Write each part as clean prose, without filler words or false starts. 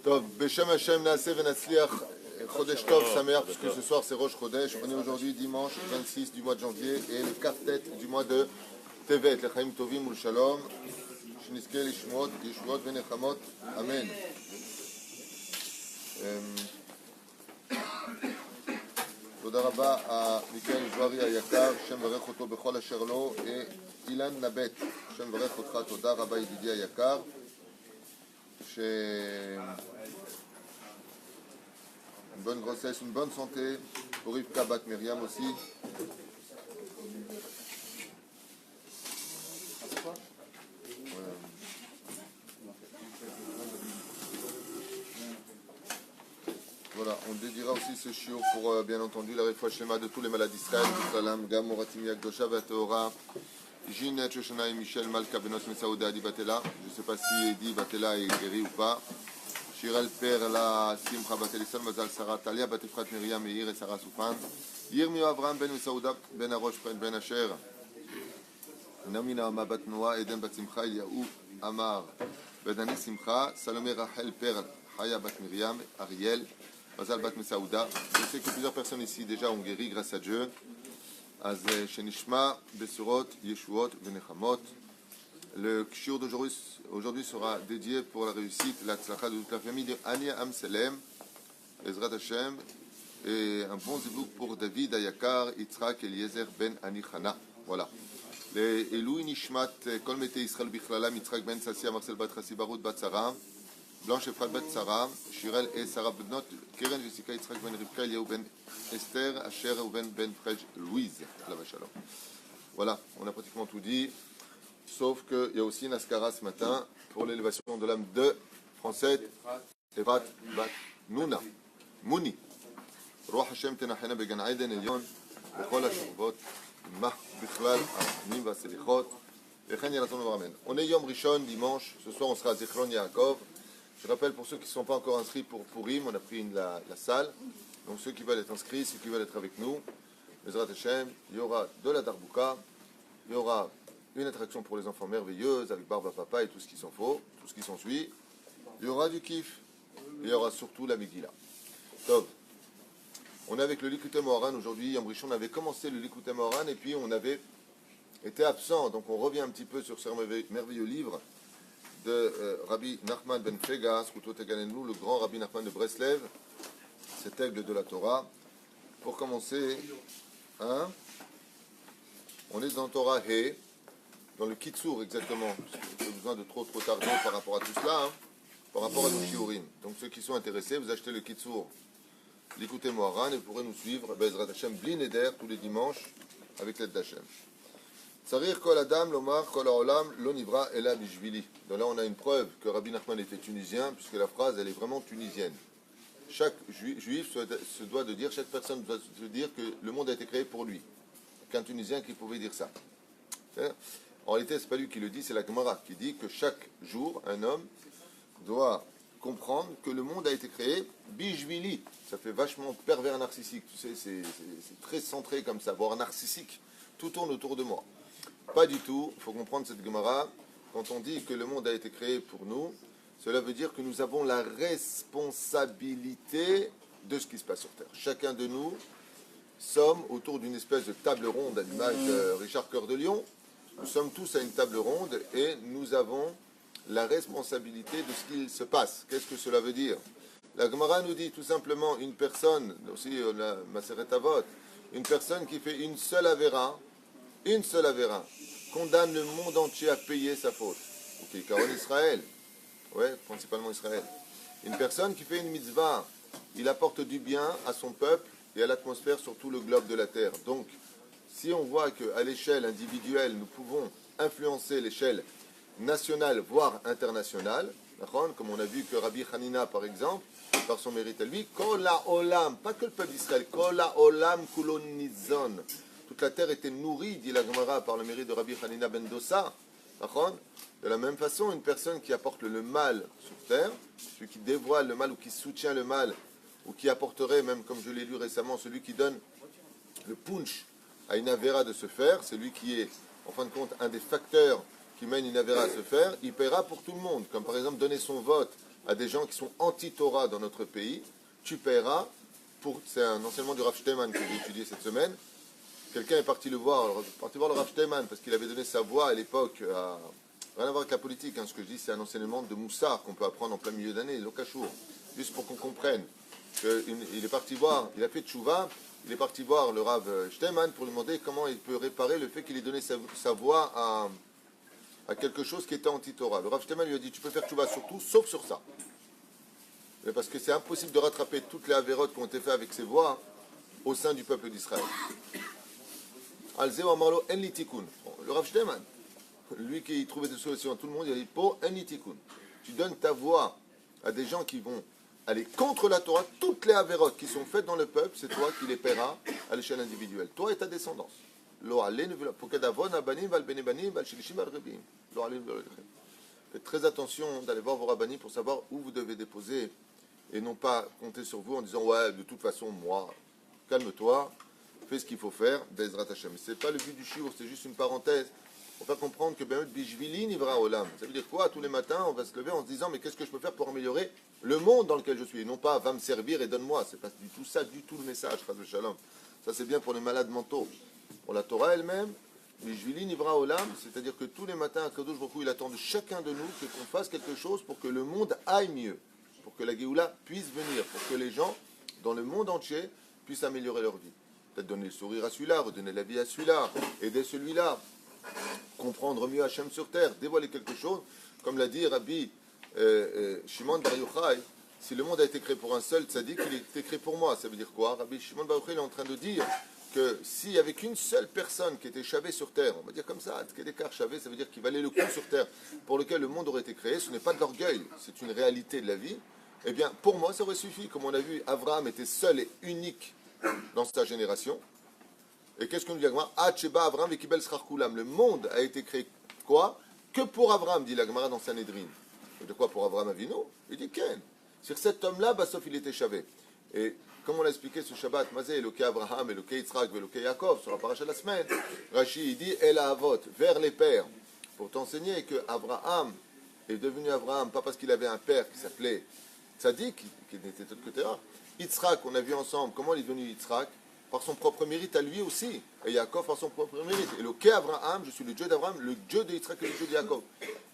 Tov, Beshem Hashem Naaseh Venatzliach Chodesh Tov Sameach, puisque ce soir c'est Rosh Chodesh. On est aujourd'hui dimanche 26 du mois de janvier et le Kaftet du mois de Tevet, Lechaim Tovim Ul Shalom, Shnizke Lishmot, Yeshuot Venechamot, Amen. תודה רבה מיקאל זוהרי היקר, שם ברך אותו בכל אשר לו, אילן נבט, שם ברך אותך, תודה רבה ידידי היקר, une bonne grossesse, une bonne santé, pour Rivka Bat Miriam aussi. Voilà, on dédiera aussi ce chiot pour, bien entendu, la réfoua Shlema de tous les malades d'Israël, Salam, Gam, Moratim, Yakdosha, Vateora, Ginette, Shoshana et Michel, Malka, Benot, Mesaouda, Adi Batela. Je ne sais pas si Edi Batela est guéri ou pas. Shirel, Perla, Simcha, Batelisol, Mazal, Sarah, Talia, Batifrat, Miriam, Meir et Sarah Soufan. Yirmio, Avram, Ben Mesaouda, Ben Arosh, Ben Asher. Namina, Mabat Noah, Eden, Bat Simcha, Eliaou, Amar, Bedani Simcha, Salomé, Rachel, Perla, Haya, Bat Miriam, Ariel. Mazal Bat Mesaouda. Je sais que plusieurs personnes ici déjà ont guéri grâce à Dieu. Az Shenishma, Besurot, Yeshuot, Venechamot. Le shiur d'aujourd'hui sera dédié pour la réussite, la tzlacha de toute la famille de Ania Amselem, Ezrat Hashem, et un bon zibouk pour David Ayakar, Yitzhak Eliezer Ben Anichana. Voilà. Les Elou Nishmat, Kol Mete Israël Bichlalam, Yitzhak Ben Sassia, Marcel Bat Chassi Barut Bat Sarah. Blanche Efrat Bet Sarah, Shirel et Sarah Benot, Keren Jessica, Yitzhak Ben Rivka, Eliaou Ben Esther, Asher Ben Frej Louise, la Shalom. Voilà, on a pratiquement tout dit, sauf qu'il y a aussi une askara ce matin pour l'élévation de l'âme de Français, Efrat Bat Nouna, Mouni. Roi Hashem Tenachena Began Aiden Elion, Bechol HaShuvot, Mah Bichlal, Nim Vaselichot, Echen Yeraton Amen. On est Yom Rishon, dimanche, ce soir on sera à Zichron Yaakov. Je rappelle pour ceux qui ne sont pas encore inscrits pour Purim, on a pris la salle. Donc ceux qui veulent être inscrits, ceux qui veulent être avec nous, Bezrat Hashem, il y aura de la Darbouka, il y aura une attraction pour les enfants merveilleuse avec Barba Papa et tout ce qui s'en faut, tout ce qui s'ensuit. Il y aura du kiff, il y aura surtout la Megillah. Top. On est avec le Likutei Moharan aujourd'hui. Yom Rishon, on avait commencé le Likutei Moharan et puis on avait été absent. Donc on revient un petit peu sur ce merveilleux livre de Rabbi Nachman ben Fega, le grand Rabbi Nachman de Breslev, cet aigle de la Torah. Pour commencer, on est dans Torah He, dans le Kitsour exactement, j'ai besoin de trop tarder par rapport à tout cela, par rapport à nos shiurim. Donc ceux qui sont intéressés, vous achetez le Kitsour, l'écoutez Moharan et vous pourrez nous suivre, Bezrat Hashem, Bli Neder, tous les dimanches, avec l'aide d'Hashem. Sarir kol adam lomar kol haolam lo nivra ela bishvili. Donc là on a une preuve que Rabbi Nachman était tunisien, puisque la phrase elle est vraiment tunisienne. Chaque juif se doit de dire, chaque personne doit se dire que le monde a été créé pour lui. Qu'un tunisien qui pouvait dire ça. En réalité c'est pas lui qui le dit, c'est la Gemara qui dit que chaque jour un homme doit comprendre que le monde a été créé bishvili. Ça fait vachement pervers narcissique. Tu sais, c'est très centré comme ça, voire narcissique. Tout tourne autour de moi. Pas du tout, il faut comprendre cette Gemara. Quand on dit que le monde a été créé pour nous, cela veut dire que nous avons la responsabilité de ce qui se passe sur Terre. Chacun de nous sommes autour d'une espèce de table ronde à l'image de Richard Cœur de Lion. Nous sommes tous à une table ronde et nous avons la responsabilité de ce qu'il se passe. Qu'est-ce que cela veut dire? La Gemara nous dit tout simplement une personne, aussi la Maseret Avot, une personne qui fait une seule avéra, condamne le monde entier à payer sa faute. Ok, car en Israël, ouais, principalement Israël. Une personne qui fait une mitzvah, il apporte du bien à son peuple et à l'atmosphère sur tout le globe de la terre. Donc, si on voit qu'à l'échelle individuelle, nous pouvons influencer l'échelle nationale, voire internationale, comme on a vu que Rabbi Hanina, par exemple, par son mérite à lui, Kol ha'olam, pas que le peuple d'Israël, Kol ha'olam kulon nizon. Toute la terre était nourrie, dit la Gemara, par le mérite de Rabbi Hanina ben Dossa. De la même façon, une personne qui apporte le mal sur terre, celui qui dévoile le mal ou qui soutient le mal, ou qui apporterait, même comme je l'ai lu récemment, celui qui donne le punch à une avéra de se faire, c'est lui qui est, en fin de compte, un des facteurs qui mène une avéra à se faire, il paiera pour tout le monde. Comme par exemple donner son vote à des gens qui sont anti-Torah dans notre pays, tu paieras pour... C'est un enseignement du Rav Shteyman que j'ai étudié cette semaine. Quelqu'un est parti le voir, le Rav Shteyman, parce qu'il avait donné sa voix à l'époque à... Rien à voir avec la politique, hein. Ce que je dis, c'est un enseignement de Moussard qu'on peut apprendre en plein milieu d'année, l'Okachour. Juste pour qu'on comprenne. Il est parti voir, il a fait tchouva, il est parti voir le Rav Shteyman pour lui demander comment il peut réparer le fait qu'il ait donné sa voix à quelque chose qui était anti-Torah. Le Rav Shteyman lui a dit, tu peux faire tchouva sur tout, sauf sur ça. Parce que c'est impossible de rattraper toutes les avérotes qui ont été faites avec ses voix au sein du peuple d'Israël. Alzeo Amarlo en litikun. Le Rav Shteyman, lui qui trouvait des solutions à tout le monde, il a dit, pour en litikun. Tu donnes ta voix à des gens qui vont aller contre la Torah, toutes les avérotes qui sont faites dans le peuple, c'est toi qui les paieras à l'échelle individuelle. Toi et ta descendance. Faites très attention d'aller voir vos rabbanim pour savoir où vous devez déposer et non pas compter sur vous en disant ouais, de toute façon, moi, calme-toi, fais ce qu'il faut faire, Bezrat Hashem. Ce n'est pas le but du shiur, c'est juste une parenthèse pour faire comprendre que Bishvili Nivra Olam. Ça veut dire quoi? Tous les matins, on va se lever en se disant mais qu'est-ce que je peux faire pour améliorer le monde dans lequel je suis? Et non pas va me servir et donne-moi. C'est pas du tout ça, du tout le message, Chas v'Shalom. Ça c'est bien pour les malades mentaux. Pour la Torah elle-même, Bishvili Nivra Olam, c'est-à-dire que tous les matins, Kadosh Baruch Hu, il attend de chacun de nous qu'on fasse quelque chose pour que le monde aille mieux, pour que la Géoula puisse venir, pour que les gens dans le monde entier puissent améliorer leur vie. Peut-être donner le sourire à celui-là, redonner la vie à celui-là, aider celui-là, comprendre mieux Hachem sur terre, dévoiler quelque chose, comme l'a dit Rabbi Shimon Bar Yochai, si le monde a été créé pour un seul tzaddik, il a été créé pour moi. Ça veut dire quoi? Rabbi Shimon Bar Yochai est en train de dire que s'il n'y avait qu'une seule personne qui était chavée sur terre, on va dire comme ça, Tkedekar chavé, ça veut dire qu'il valait le coup sur terre, pour lequel le monde aurait été créé, ce n'est pas de l'orgueil, c'est une réalité de la vie, eh bien pour moi ça aurait suffi. Comme on a vu, Abraham était seul et unique dans sa génération. Et qu'est-ce qu'on dit l'Agmara? Hacheba Avraham et Kibel Srarkulam. Le monde a été créé quoi? Que pour Avraham, dit l'Agmara dans Sanhedrin. Et de quoi pour Avraham Avinu? Il dit Ken. Sur cet homme-là, bah, sauf il était chavé. Et comme on l'a expliqué ce Shabbat, Mazé, Eloké Avraham, Eloké Yitzhak, Eloké Yaakov, sur la paracha de la semaine, Rashi, il dit El Avot, vers les pères, pour t'enseigner que Avraham est devenu Avraham, pas parce qu'il avait un père qui s'appelait Tzadik, qui n'était autre que Terah. Yitzhak, on a vu ensemble comment il est devenu Yitzhak, par son propre mérite à lui aussi, et Yaakov par son propre mérite. Et le Ké Avraham, je suis le Dieu d'Abraham, le Dieu de Yitzhak et le Dieu de Yaakov.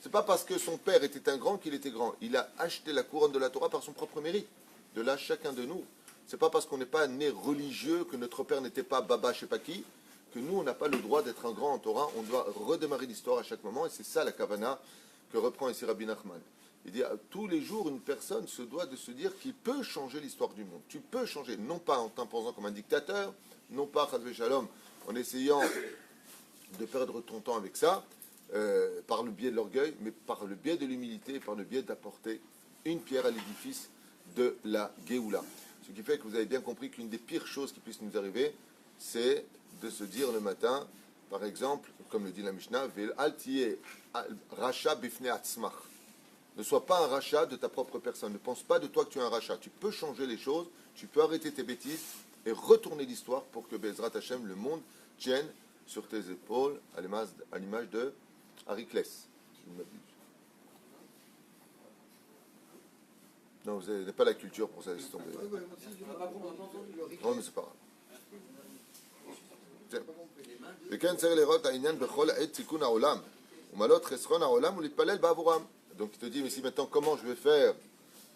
C'est pas parce que son père était un grand qu'il était grand. Il a acheté la couronne de la Torah par son propre mérite. De là, chacun de nous. C'est pas parce qu'on n'est pas né religieux, que notre père n'était pas Baba, je sais pas qui, que nous, on n'a pas le droit d'être un grand en Torah. On doit redémarrer l'histoire à chaque moment, et c'est ça la Kavana que reprend ici Rabbi Nachman. Il dit, tous les jours, une personne se doit de se dire qu'il peut changer l'histoire du monde. Tu peux changer, non pas en t'imposant comme un dictateur, non pas, Chas v'Shalom, en essayant de perdre ton temps avec ça, par le biais de l'orgueil, mais par le biais de l'humilité, par le biais d'apporter une pierre à l'édifice de la Géoula. Ce qui fait que vous avez bien compris qu'une des pires choses qui puissent nous arriver, c'est de se dire le matin, par exemple, comme le dit la Mishnah, Ve'el al tiye racha bifnei atzmach. Ne sois pas un rachat de ta propre personne. Ne pense pas de toi que tu es un rachat. Tu peux changer les choses, tu peux arrêter tes bêtises et retourner l'histoire pour que Bezrat Hashem, le monde, tienne sur tes épaules à l'image de Hariclès. Non, vous n'avez pas la culture pour ça, laissez tomber. Non, mais c'est pas grave. וכן צריך לראות העניין בכל עת תיקון העולם ומעלות חסרון העולם ולהתפלל בעבורם. Donc il te dit, mais si maintenant, comment je vais faire?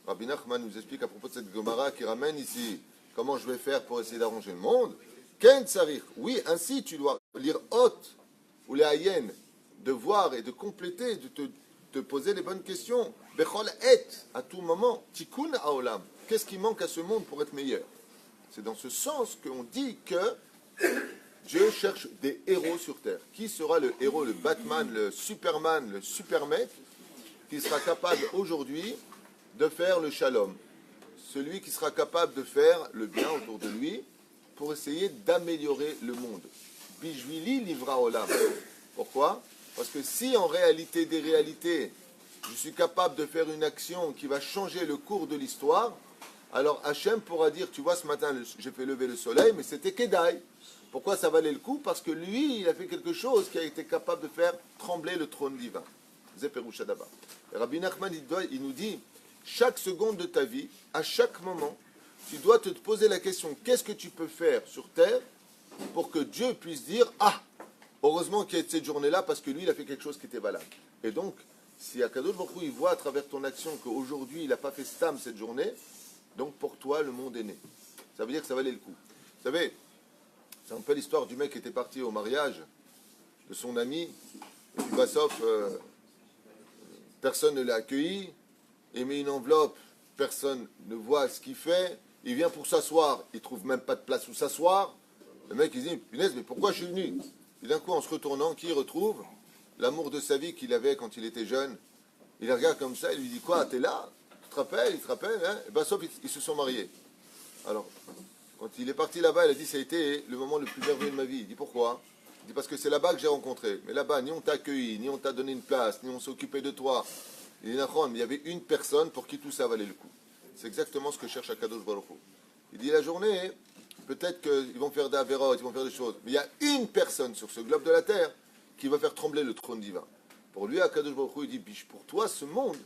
Rabbi Nachman nous explique à propos de cette Gemara qui ramène ici, comment je vais faire pour essayer d'arranger le monde? Ken tsarich, oui, ainsi tu dois lire Hot ou les Hayen, de voir et de compléter, de te poser les bonnes questions. Bechol et, à tout moment, tikkun haolam. Qu'est-ce qui manque à ce monde pour être meilleur? C'est dans ce sens qu'on dit que Dieu cherche des héros sur terre. Qui sera le héros, le Batman, le Superman, le Supermec, qui sera capable aujourd'hui de faire le shalom? Celui qui sera capable de faire le bien autour de lui pour essayer d'améliorer le monde. Bijvili livra olam. Pourquoi? Parce que si en réalité des réalités, je suis capable de faire une action qui va changer le cours de l'histoire, alors Hachem pourra dire, tu vois, ce matin, j'ai fait lever le soleil, mais c'était Kedai. Pourquoi ça valait le coup? Parce que lui, il a fait quelque chose qui a été capable de faire trembler le trône divin. Zeperouchadaba. Rabbi Nachman, il nous dit chaque seconde de ta vie, à chaque moment, tu dois te poser la question, qu'est-ce que tu peux faire sur terre pour que Dieu puisse dire, ah, heureusement qu'il y a cette journée-là parce que lui, il a fait quelque chose qui était valable. Et donc, si Akadosh Baruch Hu, il voit à travers ton action qu'aujourd'hui, il n'a pas fait stam cette journée, donc pour toi, le monde est né. Ça veut dire que ça valait le coup. Vous savez, c'est un peu l'histoire du mec qui était parti au mariage de son ami, et puis Bassoff, personne ne l'a accueilli, il met une enveloppe, personne ne voit ce qu'il fait, il vient pour s'asseoir, il trouve même pas de place où s'asseoir. Le mec il dit, punaise, mais pourquoi je suis venu? Et d'un coup, en se retournant, qui retrouve l'amour de sa vie qu'il avait quand il était jeune? Il le regarde comme ça, il lui dit, quoi, t'es là? Tu te rappelles? Il te rappelle, hein? Et Bassoff, ils se sont mariés. Alors, quand il est parti là-bas, il a dit, ça a été le moment le plus merveilleux de ma vie. Il dit, pourquoi? Il dit, parce que c'est là-bas que j'ai rencontré. Mais là-bas, ni on t'a accueilli, ni on t'a donné une place, ni on s'est occupé de toi. Il dit, mais il y avait une personne pour qui tout ça valait le coup. C'est exactement ce que cherche Akadosh Baruch Hu. Il dit, la journée, peut-être qu'ils vont faire des avérotes, ils vont faire des choses, mais il y a une personne sur ce globe de la terre qui va faire trembler le trône divin. Pour lui, Akadosh Baruch Hu, il dit, biche, pour toi, ce monde,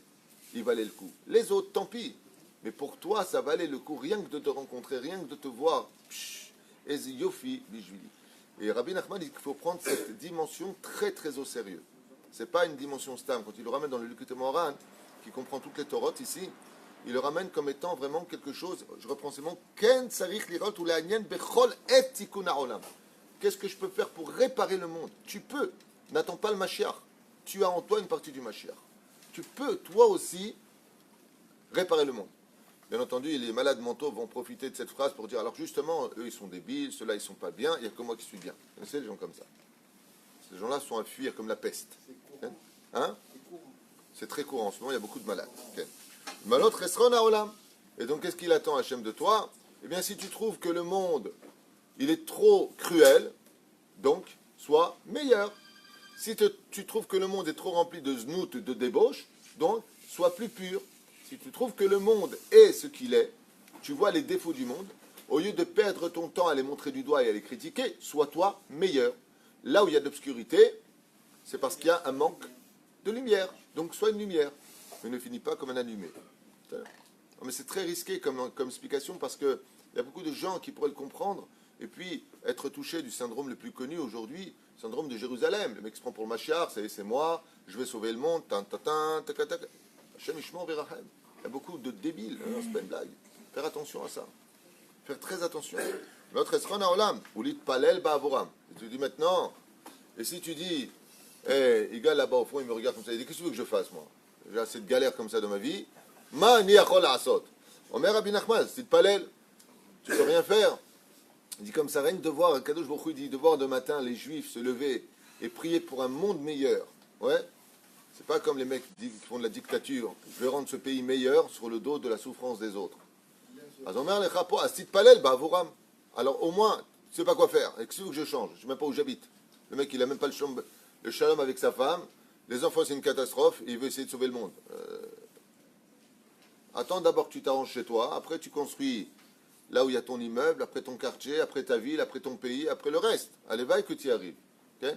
il valait le coup. Les autres, tant pis. Mais pour toi, ça valait le coup, rien que de te rencontrer, rien que de te voir. Et Yofi, Bijvili. Et Rabbi Nachman dit qu'il faut prendre cette dimension très très au sérieux. Ce n'est pas une dimension stam. Quand il le ramène dans le Likutei Moharan, qui comprend toutes les Torotes ici, il le ramène comme étant vraiment quelque chose, je reprends ces mots, Ken Sarich Lirot ou Le'anyen Bechol Et Tikkun Ha'olam. Qu'est-ce que je peux faire pour réparer le monde? Tu peux. N'attends pas le Mashiach. Tu as en toi une partie du Mashiach. Tu peux, toi aussi, réparer le monde. Bien entendu, les malades mentaux vont profiter de cette phrase pour dire, alors justement, eux, ils sont débiles, ceux-là, ils sont pas bien, il n'y a que moi qui suis bien. Vous connaissez les gens comme ça? Ces gens-là sont à fuir comme la peste. Hein? C'est très courant. En ce moment, il y a beaucoup de malades. Malot resron haolam. Et donc, qu'est-ce qu'il attend, Hachem, de toi? Eh bien, si tu trouves que le monde, il est trop cruel, donc, sois meilleur. Si tu trouves que le monde est trop rempli de znout, de débauche, donc, sois plus pur. Si tu trouves que le monde est ce qu'il est, tu vois les défauts du monde, au lieu de perdre ton temps à les montrer du doigt et à les critiquer, sois toi meilleur. Là où il y a de l'obscurité, c'est parce qu'il y a un manque de lumière. Donc sois une lumière, mais ne finis pas comme un allumé. Mais c'est très risqué comme explication parce qu'il y a beaucoup de gens qui pourraient le comprendre et puis être touchés du syndrome le plus connu aujourd'hui, le syndrome de Jérusalem. Le mec se prend pour le Mashiach, c'est moi, je vais sauver le monde, Hashem Ishmor V'Rachem. Il y a beaucoup de débiles, c'est pas une blague. Faire attention à ça. Faire très attention. Notre Esron Haolam, ou lit Palel Ba'avoram. Et tu dis maintenant, et si tu dis, Igal là-bas au fond, il me regarde comme ça, il dit, qu'est-ce que tu veux que je fasse moi? J'ai assez de galères comme ça dans ma vie. Ma ni achol asot. Omer Rabbi Nachman, c'est Palel. Tu peux rien faire. Il dit comme ça, rien que de voir, Kadosh Baruch Hu dit, de voir de matin les Juifs se lever et prier pour un monde meilleur. Ouais. C'est pas comme les mecs qui font de la dictature. Je vais rendre ce pays meilleur sur le dos de la souffrance des autres. Alors au moins, tu sais pas quoi faire. Et qu'est-ce que je change? Je sais même pas où j'habite. Le mec, il a même pas le shalom avec sa femme. Les enfants, c'est une catastrophe. Et il veut essayer de sauver le monde. Attends d'abord que tu t'arranges chez toi. Après, tu construis là où il y a ton immeuble. Après ton quartier. Après ta ville. Après ton pays. Après le reste. Allez, va et que tu y arrives. Ok?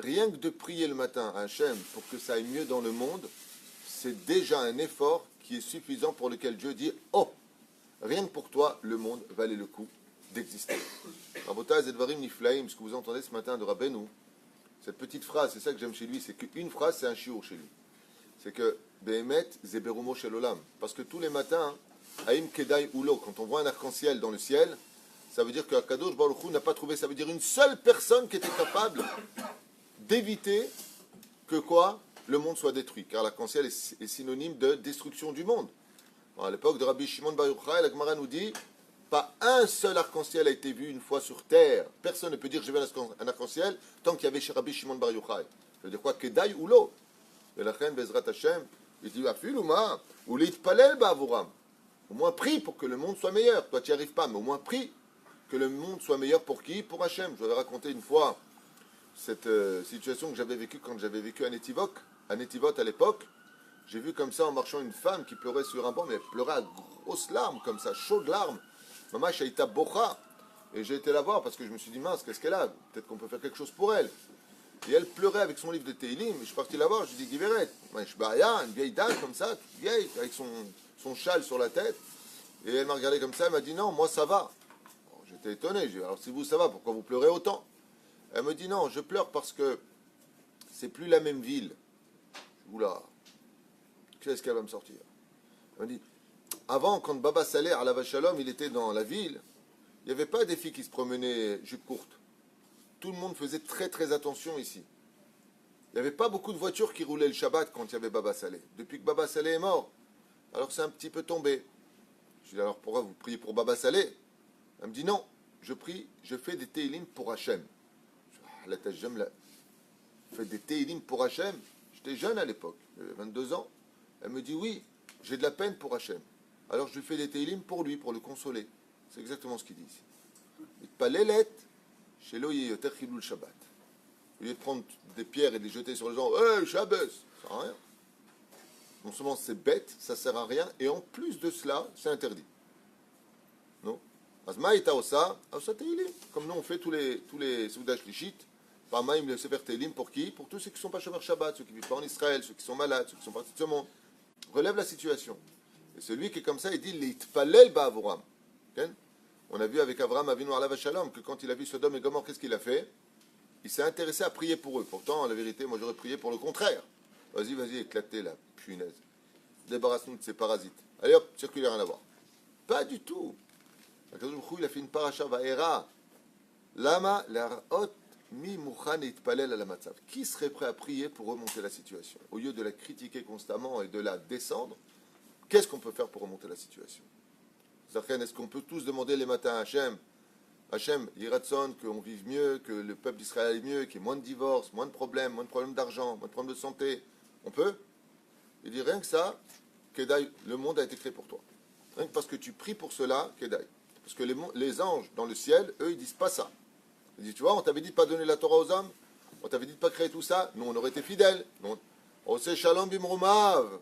Rien que de prier le matin à Hachem pour que ça aille mieux dans le monde, c'est déjà un effort qui est suffisant pour lequel Dieu dit « Oh, rien que pour toi, le monde valait le coup d'exister. » Rabotai Zedvarim Niflaim, ce que vous entendez ce matin de Rabbeinu, cette petite phrase, c'est ça que j'aime chez lui, c'est qu'une phrase, c'est un chiour chez lui. C'est que « Behemet Zeberumo Shel Olam » parce que tous les matins, Haïm Kedai Ulo, quand on voit un arc-en-ciel dans le ciel, ça veut dire que Kadosh Baruch Hu n'a pas trouvé, ça veut dire une seule personne qui était capable d'éviter que quoi? Le monde soit détruit, car l'arc-en-ciel est synonyme de destruction du monde. Bon, à l'époque de Rabbi Shimon Bar Yochai, la Gemara nous dit, pas un seul arc-en-ciel a été vu une fois sur terre. Personne ne peut dire j'ai vu un arc-en-ciel tant qu'il y avait chez Rabbi Shimon Bar Yochai. Ça veut dire quoi? Kedai ou l'eau. Et la reine Bezrat Hashem, il dit Afiluma, ou l'itpalel ba'avoram. Au moins prie pour que le monde soit meilleur. Toi tu n'y arrives pas, mais au moins prie que le monde soit meilleur pour qui? Pour Hashem. Je vous avais raconté une fois cette situation que j'avais vécue quand j'avais vécu à Netivot à l'époque. J'ai vu comme ça en marchant une femme qui pleurait sur un banc, mais elle pleurait à grosses larmes comme ça, chaudes larmes. Maman Shaita Bocha. Et j'ai été la voir parce que je me suis dit mince, qu'est-ce qu'elle a? Peut-être qu'on peut faire quelque chose pour elle. Et elle pleurait avec son livre de Teilim. Je suis parti la voir, je lui ai dit, Guiveret, une vieille dame comme ça, toute vieille, avec son châle sur la tête. Et elle m'a regardé comme ça, elle m'a dit, non, moi ça va. J'étais étonné, j'ai dit, alors si vous ça va, pourquoi vous pleurez autant? Elle me dit, non, je pleure parce que c'est plus la même ville. Oula, qu'est-ce qu'elle va me sortir? Elle me dit, avant, quand Baba Saleh à la Vachalom, il était dans la ville, il n'y avait pas des filles qui se promenaient jupe courte. Tout le monde faisait très très attention ici. Il n'y avait pas beaucoup de voitures qui roulaient le Shabbat quand il y avait Baba Saleh. Depuis que Baba Saleh est mort, alors c'est un petit peu tombé. Je dis, alors pourquoi vous priez pour Baba Saleh? Elle me dit, non, je prie, je fais des Teilim pour Hachem. Je fais des Teilim pour Hachem. J'étais jeune à l'époque, j'avais 22 ans. Elle me dit, oui, j'ai de la peine pour Hachem. Alors je lui fais des Teilim pour lui, pour le consoler. C'est exactement ce qu'il dit ici. Palelet, chez Lo Yeyoter Chilul Shabbat. Au lieu de prendre des pierres et de les jeter sur les gens, hey, Shabbat, ça sert à rien. Non seulement c'est bête, ça sert à rien, et en plus de cela, c'est interdit. Non? Azmaïta Osa, Osa Teilim. Comme nous on fait tous les Soudash Lichit, par Maïm le Sefer Teilim, pour qui? Pour tous ceux qui ne sont pas Shomer Shabbat, ceux qui ne vivent pas en Israël, ceux qui sont malades, ceux qui sont partis de ce monde. Relève la situation. Et celui qui est comme ça, il dit L'itpalel ba'avoram. On a vu avec Avraham Avinu alav shalom que quand il a vu Sodome et Gomorrhe, qu'est-ce qu'il a fait? Il s'est intéressé à prier pour eux. Pourtant, la vérité, moi j'aurais prié pour le contraire. Vas-y, éclatez la punaise. Débarrasse-nous de ces parasites. Allez hop, circulaire, rien à voir. Pas du tout. Il a fait une paracha va'era. Lama l'arot mi muchan itpalel ala matzav. Qui serait prêt à prier pour remonter la situation? Au lieu de la critiquer constamment et de la descendre, qu'est-ce qu'on peut faire pour remonter la situation? Est-ce qu'on peut tous demander les matins à Hachem, Yiratson, qu'on vive mieux, que le peuple d'Israël aille mieux, qu'il y ait moins de divorces, moins de problèmes d'argent, moins de problèmes de santé? On peut? Il dit rien que ça, Kedai, le monde a été créé pour toi. Rien que parce que tu pries pour cela, Kedai. Parce que les anges dans le ciel, eux, ils disent pas ça. Ils disent, tu vois, on t'avait dit de pas donner la Torah aux hommes, on t'avait dit de pas créer tout ça, nous on aurait été fidèles. On sait shalom bimrumav.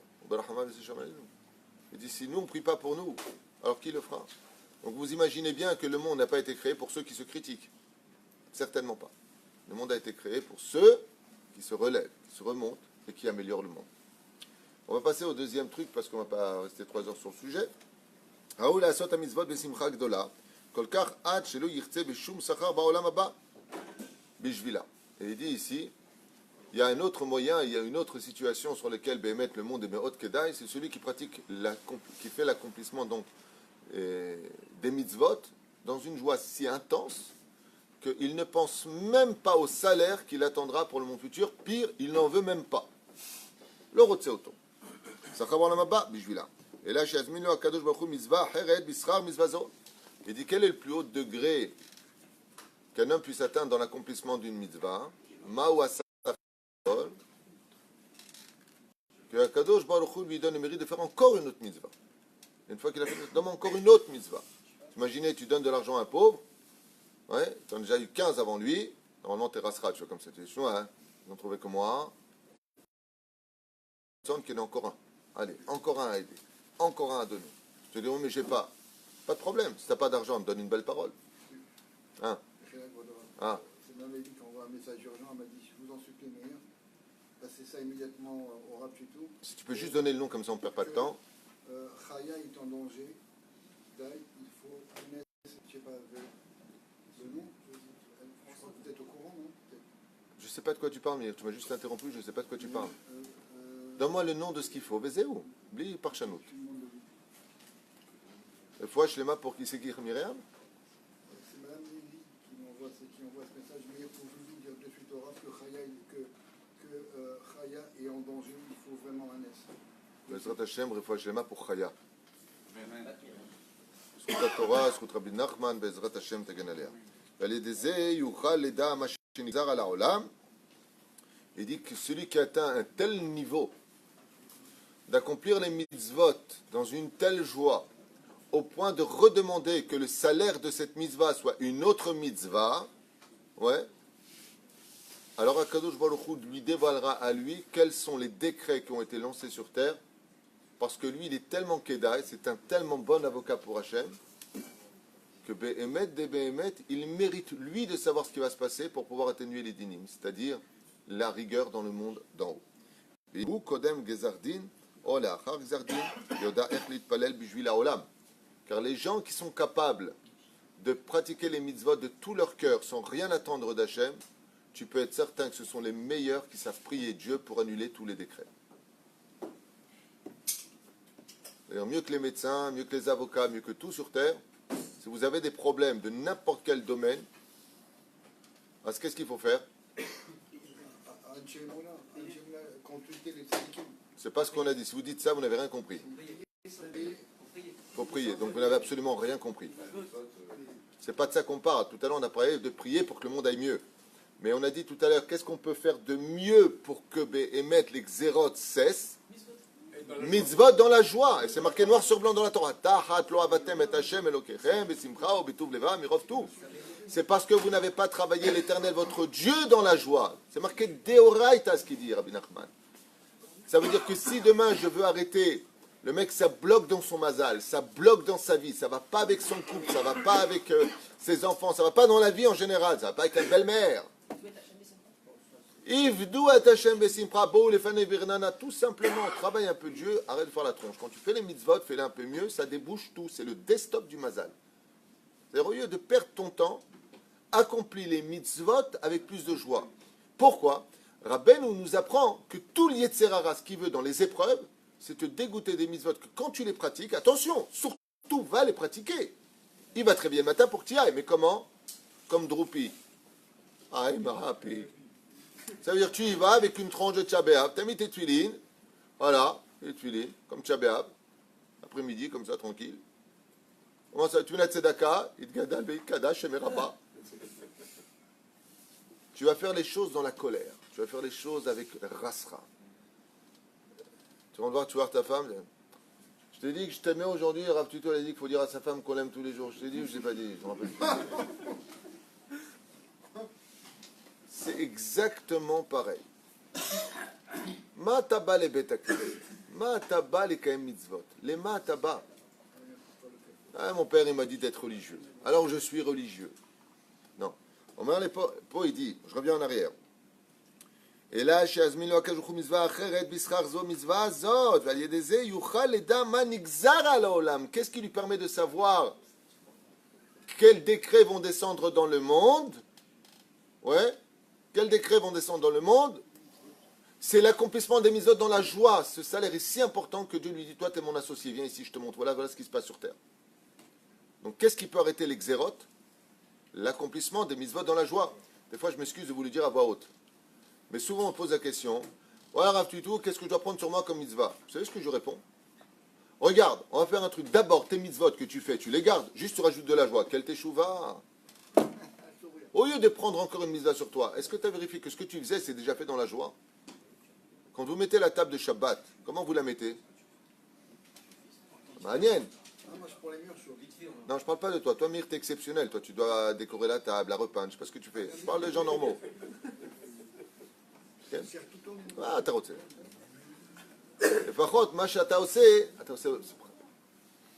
Il dit, si nous on ne prie pas pour nous, alors qui le fera? Donc vous imaginez bien que le monde n'a pas été créé pour ceux qui se critiquent. Certainement pas. Le monde a été créé pour ceux qui se relèvent, qui se remontent et qui améliorent le monde. On va passer au deuxième truc parce qu'on ne va pas rester 3 heures sur le sujet. Et il dit ici, il y a un autre moyen, il y a une autre situation sur laquelle Béhémet, le monde est Me'ot Kedai, c'est celui qui pratique, qui fait l'accomplissement donc des mitzvot dans une joie si intense qu'il ne pense même pas au salaire qu'il attendra pour le monde futur. Pire, il n'en veut même pas. Le Rotseoto. Et là, il dit quel est le plus haut degré qu'un homme puisse atteindre dans l'accomplissement d'une mitzvah? Que Akadosh Baruch Hu lui donne le mérite de faire encore une autre mitzvah. Une fois qu'il a fait, donne encore une autre mitzvah. Imaginez, tu donnes de l'argent à un pauvre, ouais, tu en as déjà eu 15 avant lui, normalement tu rasseras, tu vois, comme c'était chouin, hein, ils n'ont trouvé que moi. Personne qui en a encore un. Allez, encore un à aider, encore un à donner. Je te dis, oh, mais j'ai pas. Pas de problème, si tu n'as pas d'argent, donne une belle parole. Hein? Ah. C'est dans les vies qu'on voit un message urgent, elle m'a dit, je vous en supplie, meilleur, passez ça immédiatement au rap et tout. Si tu peux juste donner le nom, comme ça on ne perd pas de temps. Chaya est en danger. Il faut Inès, je ne sais pas, le nom. Vous êtes au courant, non? Je ne sais pas de quoi tu parles, mais tu m'as juste interrompu, je ne sais pas de quoi tu parles. Donne-moi le nom de ce qu'il faut. Vezéou, Bli Parchanout. Il faut acheter les mains pour qui c'est qui Myriam? C'est Madame Lévy qui m'envoie ce message, mais pour vous dire de suite au rap que Chaya est en danger, il faut vraiment un S. Bezrat Hashem, Refoua Shlema pour Chaya. Zchut Torah, Zchut Rabbi Nachman, Bezrat Hashem Tagen Alea. ועל ידי זה יוכל לדע מה שנגזר על העולם. Il dit que celui qui atteint un tel niveau d'accomplir les mitzvot dans une telle joie, au point de redemander que le salaire de cette mitzvah soit une autre mitzvah, ouais, alors Akadosh Baruch Hu lui dévoilera à lui quels sont les décrets qui ont été lancés sur terre, parce que lui, il est tellement Kedai, c'est un tellement bon avocat pour Hachem, que Behemet, il mérite lui de savoir ce qui va se passer pour pouvoir atténuer les dinim, c'est-à-dire la rigueur dans le monde d'en haut. והוא קודם גזר דין, או לאחר גזר דין, יודע איך להתפלל בשביל העולם. Car les gens qui sont capables de pratiquer les mitzvot de tout leur cœur sans rien attendre d'Hachem, tu peux être certain que ce sont les meilleurs qui savent prier Dieu pour annuler tous les décrets. D'ailleurs, mieux que les médecins, mieux que les avocats, mieux que tout sur terre, si vous avez des problèmes de n'importe quel domaine, qu'est-ce qu'il faut faire? Consulter les tzadikim. C'est pas ce qu'on a dit. Si vous dites ça, vous n'avez rien compris. Il faut prier. Donc vous n'avez absolument rien compris. C'est pas de ça qu'on parle. Tout à l'heure, on a parlé de prier pour que le monde aille mieux. Mais on a dit tout à l'heure, qu'est-ce qu'on peut faire de mieux pour que Béhémet, les xérot cessent? Mitzvot dans la joie. Et c'est marqué noir sur blanc dans la Torah. Tahat lo avatem et Hashem elokechem besimcha ou betuv leva mirov tuv. C'est parce que vous n'avez pas travaillé l'Éternel, votre Dieu, dans la joie. C'est marqué Deoraita, ce qu'il dit, Rabbi Nachman. Ça veut dire que si demain je veux arrêter, le mec, ça bloque dans son mazal, ça bloque dans sa vie, ça va pas avec son couple, ça va pas avec ses enfants, ça va pas dans la vie en général, ça va pas avec la belle-mère. Ivdou et Hashem besimcha bo lefane virnana, tout simplement, travaille un peu Dieu, arrête de faire la tronche. Quand tu fais les mitzvot, fais-les un peu mieux, ça débouche tout, c'est le desktop du mazal. C'est-à-dire, au lieu de perdre ton temps, accomplis les mitzvot avec plus de joie. Pourquoi? Rabbeinu nous apprend que tout l'Yetzer-Hara, ce qu'il veut dans les épreuves, c'est te dégoûter des mitzvot, que quand tu les pratiques, attention, surtout va les pratiquer. Il va très bien le matin pour que tu y ailles, mais comment? Comme Droupi. Ah, il m'a rappelé. Ça veut dire que tu y vas avec une tranche de tchabéab, tu as mis tes tuilines, voilà, les tuilines, comme tchabéab, après-midi, comme ça, tranquille. Comment ça, tu mets la tzedaka, il te gadal, il te kadash, il pas. Tu vas faire les choses dans la colère. Tu vas faire les choses avec rasra. Tu vas voir ta femme. Je t'ai dit que je t'aimais aujourd'hui. Rav Tuto a dit qu'il faut dire à sa femme qu'on l'aime tous les jours. Je t'ai dit ou je ne l'ai pas dit? Je me rappelle plus. C'est exactement pareil. Ma taba les betakles. Ma taba les kaem mitzvot. Les ma taba. Ah, mon père, il m'a dit d'être religieux. Alors je suis religieux. Non. Omer les po, il dit, je reviens en arrière. Et là, chez Azmilo Akajouchou Mitzvah Acheret Bischar Zo Mitzvah Zot, Valiedeze Yuchal Eda Manigzar Alaolam. Qu'est-ce qui lui permet de savoir quels décrets vont descendre dans le monde? Ouais. Quels décrets vont descendre dans le monde? C'est l'accomplissement des mitzvot dans la joie. Ce salaire est si important que Dieu lui dit, toi, tu es mon associé, viens ici, je te montre. Voilà ce qui se passe sur terre. Donc, qu'est-ce qui peut arrêter les xérotes? L'accomplissement des mitzvot dans la joie. Des fois, je m'excuse de vous le dire à voix haute. Mais souvent, on pose la question, ouais, Rav Tutu, qu'est-ce que je dois prendre sur moi comme mitzvah? Vous savez ce que je réponds? Regarde, on va faire un truc. D'abord, tes mitzvot que tu fais, tu les gardes. Juste, tu rajoutes de la joie. Quel teshuva? Au lieu de prendre encore une mitzvah sur toi, est-ce que tu as vérifié que ce que tu faisais, c'est déjà fait dans la joie? Quand vous mettez la table de Shabbat, comment vous la mettez? Manienne. Moi, je prends les murs sur vite fait. Non, je parle pas de toi. Toi, Mir, t'es exceptionnel. Toi, tu dois décorer la table, la repeindre. Je sais pas ce que tu fais. Je parle des gens normaux. Ah, t'as roté. Par contre, Macha, t'as aussi.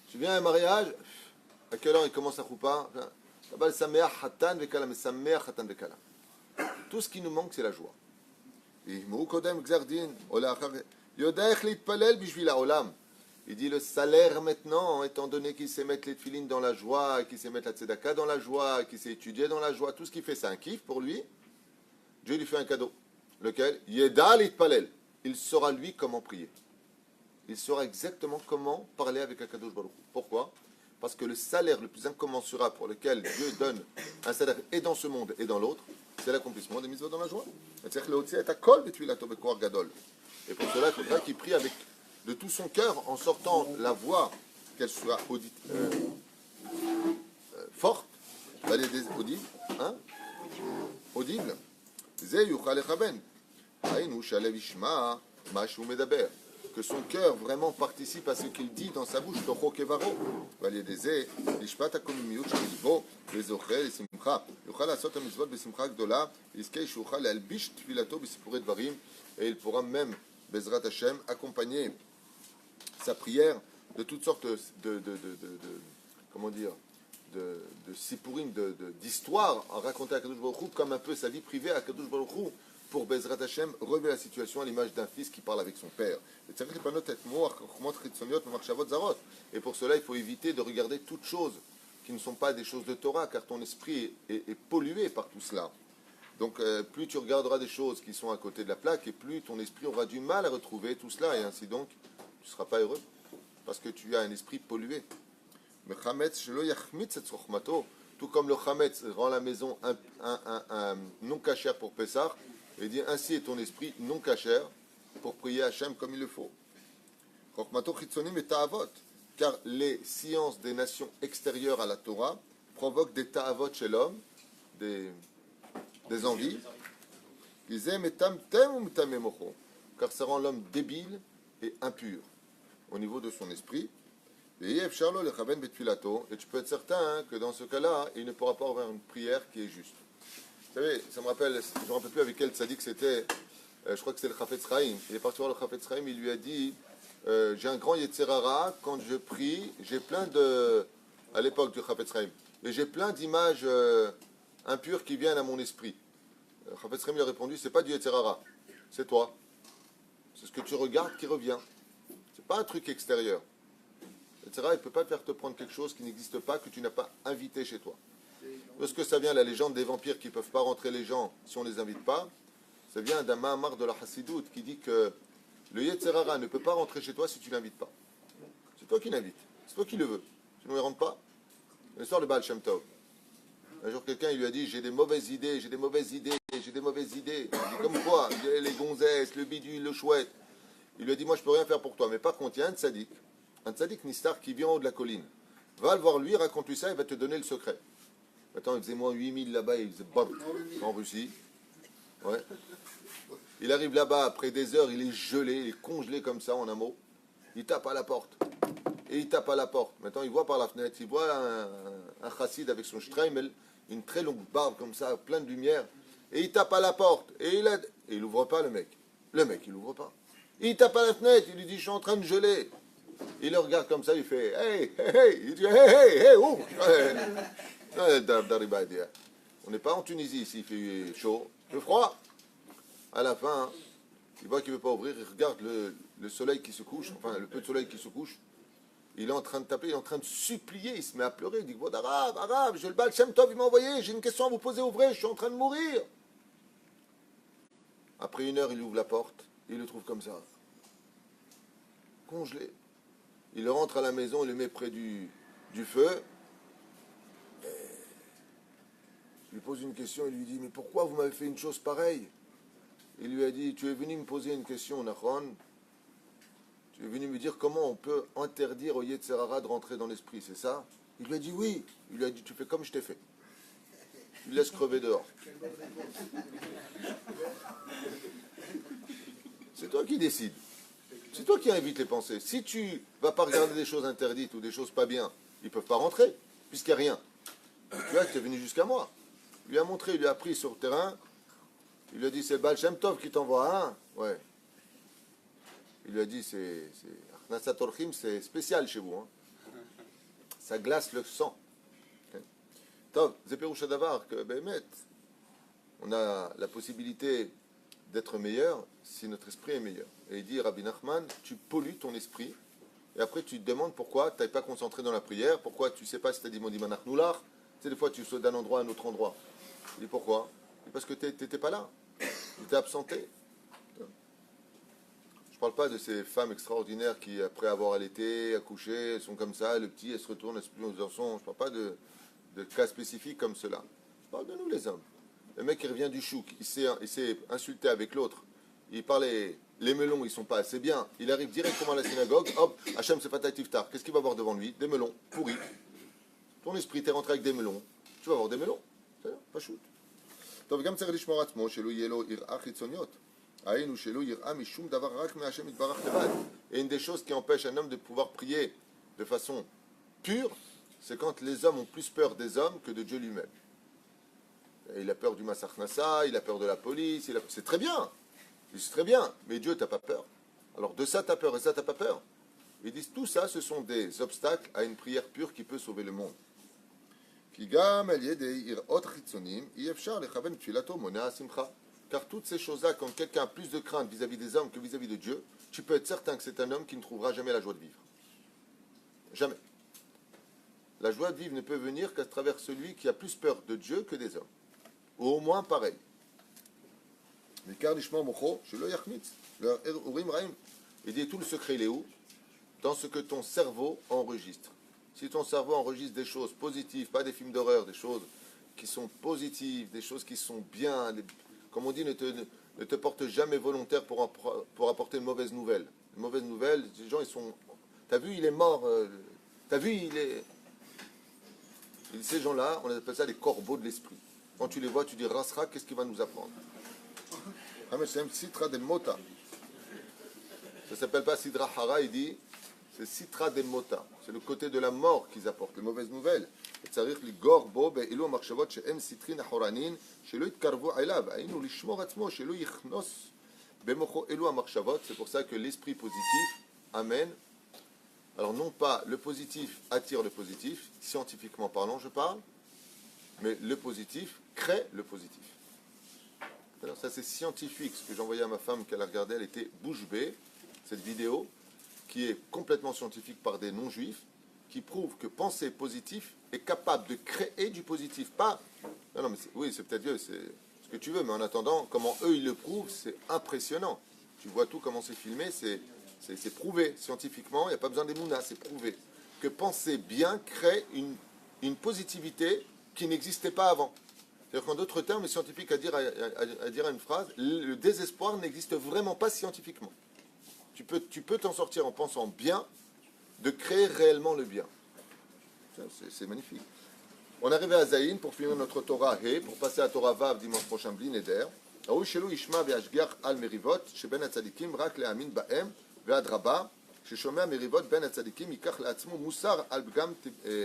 Tu viens à un mariage. À quelle heure il commence à choupa? Tout ce qui nous manque, c'est la joie. Il dit le salaire maintenant, étant donné qu'il sait mettre les tefilines dans la joie, qu'il sait mettre la tzedaka dans la joie, qu'il sait étudier dans la joie, tout ce qu'il fait, c'est un kiff pour lui. Dieu lui fait un cadeau. Lequel? Yeda litpalel. Il saura lui comment prier. Il saura exactement comment parler avec Akadosh Baruch Hu. Pourquoi? Parce que le salaire le plus incommensurable pour lequel Dieu donne un salaire et dans ce monde et dans l'autre, c'est l'accomplissement des mitzvot dans la joie. C'est-à-dire que le Hotzi est à kol de tuilato bekoar gadol. Et pour cela, il faudra qu'il prie avec de tout son cœur en sortant la voix, qu'elle soit forte, audible, hein? Audible. Que son cœur vraiment participe à ce qu'il dit dans sa bouche. Et il pourra même, Bezrat Hashem, accompagner sa prière de toutes sortes comment dire, de sipourim, d'histoires en racontant à Kadosh Baruch Hu, comme un peu sa vie privée à Kadosh Baruch Hu, pour Bezrat Hashem relever la situation à l'image d'un fils qui parle avec son père. Et pour cela, il faut éviter de regarder toutes choses qui ne sont pas des choses de Torah, car ton esprit est pollué par tout cela. Donc, plus tu regarderas des choses qui sont à côté de la plaque, et plus ton esprit aura du mal à retrouver tout cela, et ainsi donc, tu ne seras pas heureux, parce que tu as un esprit pollué. Tout comme le Chametz rend la maison un non cachère pour Pessah, et dit ainsi est ton esprit non cachère pour prier Hachem comme il le faut. Car les sciences des nations extérieures à la Torah provoquent des ta'avot chez l'homme, des envies. Car ça rend l'homme débile et impur au niveau de son esprit. Et tu peux être certain que dans ce cas-là, il ne pourra pas avoir une prière qui est juste. Vous savez, ça me rappelle, je ne me rappelle plus avec quel tzaddik c'était, je crois que c'est le Chafetz Chaim. Il est parti voir le Chafetz Chaim, il lui a dit j'ai un grand Yetzer Hara, quand je prie, j'ai plein de, à l'époque du Chafetz Chaim, et j'ai plein d'images impures qui viennent à mon esprit. Le Chafetz Chaim lui a répondu c'est pas du Yetzer Hara, c'est toi. C'est ce que tu regardes qui revient. C'est pas un truc extérieur. Etc. Il ne peut pas te faire te prendre quelque chose qui n'existe pas, que tu n'as pas invité chez toi. De ce que ça vient, la légende des vampires qui ne peuvent pas rentrer les gens si on ne les invite pas, ça vient d'un Mahamar de la Hassidout qui dit que le Yetzer Hara ne peut pas rentrer chez toi si tu ne l'invites pas. C'est toi qui l'invites, c'est toi qui le veux. Sinon il ne rentre pas. L'histoire de Baal Shem Tov. Un jour quelqu'un il lui a dit j'ai des mauvaises idées, j'ai des mauvaises idées, j'ai des mauvaises idées. Il dit comme quoi, les gonzesses, le bidule, le chouette. Il lui a dit moi je ne peux rien faire pour toi, mais par contre il y a un tzaddik Nistar qui vient en haut de la colline. Va le voir lui, raconte-lui ça, il va te donner le secret. Attends, il faisait moins 8000 là-bas, il faisait bam, en Russie. Ouais. Il arrive là-bas, après des heures, il est gelé, il est congelé comme ça, en un mot. Il tape à la porte. Et il tape à la porte. Maintenant, il voit par la fenêtre, il voit un chassid avec son streimel, une très longue barbe comme ça, plein de lumière. Et il tape à la porte. Et il ouvre pas, le mec. Le mec, il ouvre pas. Il tape à la fenêtre, il lui dit, je suis en train de geler. Il le regarde comme ça, il fait hey, hey, hey. Il dit hey, hey, hey, ouvre. On n'est pas en Tunisie ici, il fait chaud, il fait froid. À la fin, il voit qu'il ne veut pas ouvrir, il regarde le soleil qui se couche, enfin le peu de soleil qui se couche. Il est en train de taper, il est en train de supplier, il se met à pleurer. Il dit Arabe, j'ai le Baal Shem Tov, il m'a envoyé, j'ai une question à vous poser, ouvrez, je suis en train de mourir. Après une heure, il ouvre la porte, il le trouve comme ça, congelé. Il rentre à la maison, il le met près du feu. Il lui pose une question, il lui dit mais pourquoi vous m'avez fait une chose pareille? Il lui a dit tu es venu me poser une question, Nachon. Tu es venu me dire comment on peut interdire au Yetzer Hara de rentrer dans l'esprit, c'est ça? Il lui a dit oui. Il lui a dit tu fais comme je t'ai fait. Tu le laisses crever dehors. C'est toi qui décides. C'est toi qui invites les pensées. Si tu ne vas pas regarder des choses interdites ou des choses pas bien, ils ne peuvent pas rentrer, puisqu'il n'y a rien. Tu vois, tu es venu jusqu'à moi. Il lui a montré, il lui a pris sur le terrain. Il lui a dit, c'est Baal Shem Tov qui t'envoie, hein? Ouais. Il lui a dit, c'est Achnasat Orchim, c'est spécial chez vous. Hein? Ça glace le sang. Tov, Zeperouch Hadavar, que Behemet, on a la possibilité d'être meilleur si notre esprit est meilleur. Et il dit, Rabbi Nachman, tu pollues ton esprit, et après tu te demandes pourquoi tu n'es pas concentré dans la prière, pourquoi tu ne sais pas si tu as dit Modimanach Noular, tu sais, des fois tu sautes d'un endroit à un autre endroit. Il dit pourquoi? Parce que tu n'étais pas là, tu étais absenté. Je ne parle pas de ces femmes extraordinaires qui, après avoir allaité, accouché, elles sont comme ça, le petit, elles se retournent, elles se plient aux enfants. Je ne parle pas de cas spécifiques comme cela. Je parle de nous les hommes. Le mec il revient du chouk, il s'est insulté avec l'autre, il parlait, les melons ils sont pas assez bien, il arrive directement à la synagogue, hop, Hachem c'est Fatah Tiftar, qu'est-ce qu'il va voir devant lui? Des melons, pourris. Ton esprit t'es rentré avec des melons, tu vas avoir des melons, c'est là, pas shoot. Donc גם צריך לשמור עצמו שלא יהיה לו יראה חיצוניות. היינו שלא יראה משום דבר רק מהשם יתברך לבד. Et une des choses qui empêche un homme de pouvoir prier de façon pure, c'est quand les hommes ont plus peur des hommes que de Dieu lui-même. Il a peur du Massach Nassa, il a peur de la police, c'est très bien, c'est très bien, mais Dieu t'as pas peur. Alors de ça t'as peur et ça t'as pas peur. Ils disent tout ça, ce sont des obstacles à une prière pure qui peut sauver le monde. Car toutes ces choses-là, quand quelqu'un a plus de crainte vis-à-vis des hommes que vis-à-vis de Dieu, tu peux être certain que c'est un homme qui ne trouvera jamais la joie de vivre. Jamais. La joie de vivre ne peut venir qu'à travers celui qui a plus peur de Dieu que des hommes. Ou au moins pareil. Il dit tout le secret, il est où? Dans ce que ton cerveau enregistre. Si ton cerveau enregistre des choses positives, pas des films d'horreur, des choses qui sont positives, des choses qui sont bien, comme on dit, ne te porte jamais volontaire pour apporter une mauvaise nouvelle. Une mauvaise nouvelle, les gens, ils sont... T'as vu, il est mort. T'as vu, il est... Et ces gens-là, on appelle ça les corbeaux de l'esprit. Quand tu les vois, tu dis, Rasra, qu'est-ce qu'il va nous apprendre? C'est un Sitra de Mota. Ça ne s'appelle pas Sidra Hara, il dit, c'est Sitra de Mota. C'est le côté de la mort qu'ils apportent, les mauvaises nouvelles. C'est pour ça que l'esprit positif amène. Alors non pas le positif attire le positif, scientifiquement parlant je parle, mais le positif crée le positif. Alors ça c'est scientifique, ce que j'ai envoyé à ma femme qu'elle a regardé, elle était bouche bée, cette vidéo qui est complètement scientifique par des non-juifs, qui prouve que penser positif est capable de créer du positif. Pas, non mais oui c'est peut-être Dieu, c'est ce que tu veux, mais en attendant, comment eux ils le prouvent, c'est impressionnant. Tu vois tout comment c'est filmé, c'est prouvé scientifiquement, il n'y a pas besoin des mounas, c'est prouvé. Que penser bien crée une positivité qui n'existait pas avant. C'est-à-dire qu'en d'autres termes, le scientifique à dire une phrase, le désespoir n'existe vraiment pas scientifiquement. Tu peux t'en sortir en pensant bien, de créer réellement le bien. C'est magnifique. On arrive à Zayin pour finir notre Torah He, pour passer à Torah Vav dimanche prochain, Bli Neder. ראוי שלא ישמע וישגיח על מריבות שבין הצדיקים רק להאמין בהם ואדרבה, ששומע מריבות בין הצדיקים ייקח לעצמו מוסר על פגם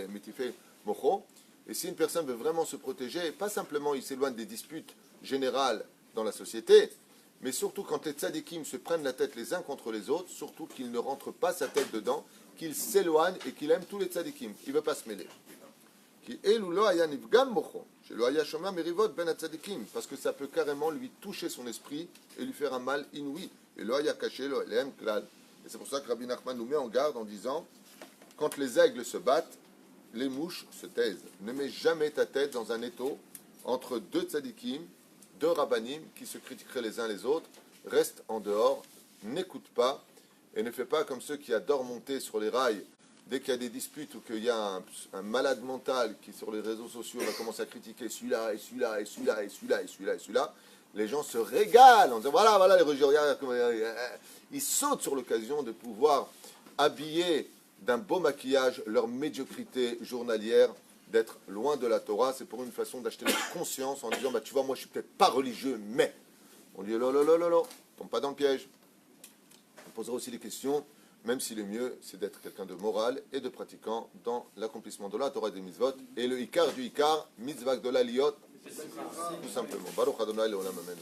מטיפי מוחו. Et si une personne veut vraiment se protéger, pas simplement il s'éloigne des disputes générales dans la société, mais surtout quand les tzadikim se prennent la tête les uns contre les autres, surtout qu'il ne rentre pas sa tête dedans, qu'il s'éloigne et qu'il aime tous les tzadikim. Il ne veut pas se mêler. Parce que ça peut carrément lui toucher son esprit et lui faire un mal inouï. Et c'est pour ça que Rabbi Nachman nous met en garde en disant, quand les aigles se battent, les mouches se taisent. Ne mets jamais ta tête dans un étau entre deux tzadikim, deux rabbanim qui se critiqueraient les uns les autres. Reste en dehors, n'écoute pas et ne fais pas comme ceux qui adorent monter sur les rails. Dès qu'il y a des disputes ou qu'il y a un malade mental qui sur les réseaux sociaux va commencer à critiquer celui-là et celui-là et celui-là et celui-là et celui-là et celui-là, les gens se régalent en disant voilà les religieux, ils sautent sur l'occasion de pouvoir habiller d'un beau maquillage leur médiocrité journalière, d'être loin de la Torah. C'est pour une façon d'acheter leur conscience en disant tu vois, moi je suis peut-être pas religieux, mais on dit tombe pas dans le piège. On posera aussi des questions. Même si le mieux, c'est d'être quelqu'un de moral et de pratiquant dans l'accomplissement de la Torah et des mitzvot. Et le ikar du ikar, mitzvah de la liot, tout simplement. Baruch Adonai leolam amen.